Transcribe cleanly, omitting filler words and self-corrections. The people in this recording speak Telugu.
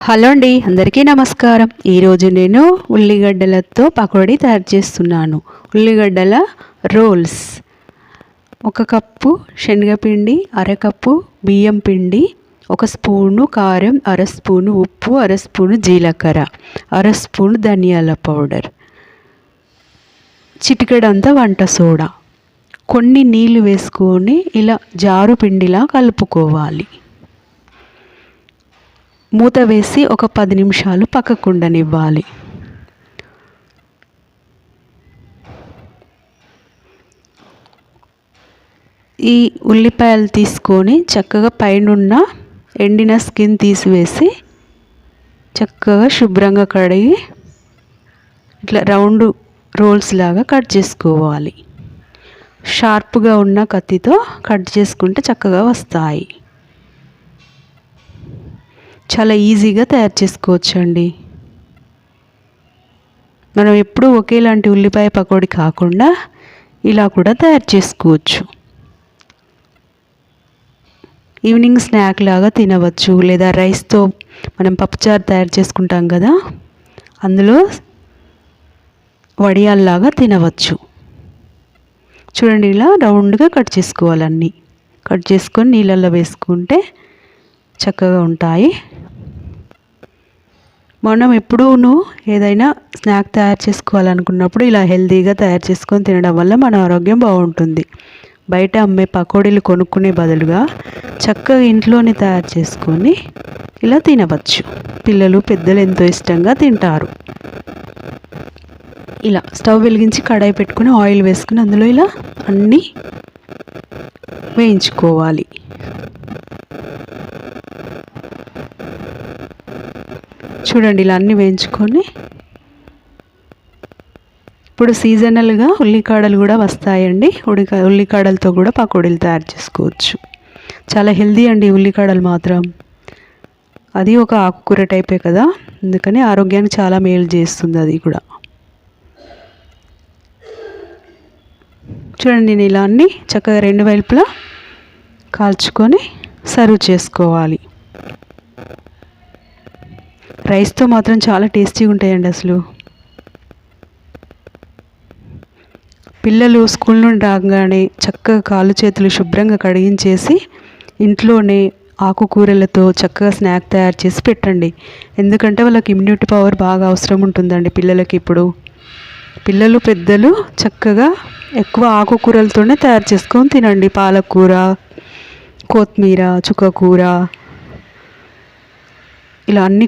హలో అండి, అందరికీ నమస్కారం. ఈరోజు నేను ఉల్లిగడ్డలతో పకోడీ తయారు చేస్తున్నాను. ఉల్లిగడ్డల రోల్స్. 1 కప్పు శనగపిండి, అరకప్పు బియ్యం పిండి, 1 స్పూను కారం, అర స్పూను ఉప్పు, అర స్పూను జీలకర్ర, అర స్పూను ధనియాల పౌడర్, చిటికెడంత వంట సోడా, కొన్ని నీళ్లు వేసుకొని ఇలా జారు పిండిలా కలుపుకోవాలి. మూత వేసి ఒక 10 నిమిషాలు పక్కకుండనివ్వాలి. ఈ ఉల్లిపాయలు తీసుకొని చక్కగా పైనున్న ఎండిన స్కిన్ తీసివేసి చక్కగా శుభ్రంగా కడిగి ఇట్లా రౌండ్ రోల్స్ లాగా కట్ చేసుకోవాలి. షార్ప్గా ఉన్న కత్తితో కట్ చేసుకుంటే చక్కగా వస్తాయి. చాలా ఈజీగా తయారు చేసుకోవచ్చండి. మనం ఎప్పుడూ ఒకేలాంటి ఉల్లిపాయ పకోడీ కాకుండా ఇలా కూడా తయారు చేసుకోవచ్చు. ఈవినింగ్ స్నాక్ లాగా తినవచ్చు, లేదా రైస్తో మనం పప్పుచారు తయారు చేసుకుంటాం కదా, అందులో వడియాల్లాగా తినవచ్చు. చూడండి, ఇలా రౌండ్గా కట్ చేసుకోవాలన్నీ. కట్ చేసుకొని నీళ్ళల్లో వేసుకుంటే చక్కగా ఉంటాయి. మనం ఎప్పుడూను ఏదైనా స్నాక్ తయారు చేసుకోవాలనుకున్నప్పుడు ఇలా హెల్తీగా తయారు చేసుకొని తినడం వల్ల మన ఆరోగ్యం బాగుంటుంది. బయట అమ్మే పకోడీలు కొనుక్కునే బదులుగా చక్కగా ఇంట్లోనే తయారు చేసుకొని ఇలా తినవచ్చు. పిల్లలు పెద్దలు ఎంతో ఇష్టంగా తింటారు. ఇలా స్టవ్ వెలిగించి కడాయి పెట్టుకుని ఆయిల్ వేసుకుని అందులో ఇలా అన్నీ వేయించుకోవాలి. చూడండి, ఇలా అన్నీ వేయించుకొని ఇప్పుడు సీజనల్గా ఉల్లికాడలు కూడా వస్తాయండి. ఉల్లికాడలతో కూడా పకోడీలు తయారు చేసుకోవచ్చు. చాలా హెల్దీ అండి ఉల్లికాడలు మాత్రం. అది ఒక ఆకుకూర టైపే కదా, అందుకని ఆరోగ్యానికి చాలా మేలు చేస్తుంది అది కూడా. చూడండి, నేను ఇలా అన్నీ చక్కగా 2 వైపులా కాల్చుకొని సర్వ్ చేసుకోవాలి. రైస్తో మాత్రం చాలా టేస్టీగా ఉంటాయండి అసలు. పిల్లలు స్కూల్ నుండి రాగానే చక్కగా కాళ్ళు చేతులు శుభ్రంగా కడిగించేసి ఇంట్లోనే ఆకుకూరలతో చక్కగా స్నాక్ తయారు చేసి పెట్టండి. ఎందుకంటే వాళ్ళకి ఇమ్యూనిటీ పవర్ బాగా అవసరం ఉంటుందండి పిల్లలకి. ఇప్పుడు పిల్లలు పెద్దలు చక్కగా ఎక్కువ ఆకుకూరలతోనే తయారు చేసుకొని తినండి. పాలకూర, కొత్తిమీర, చుక్కకూర, ఇలా అన్ని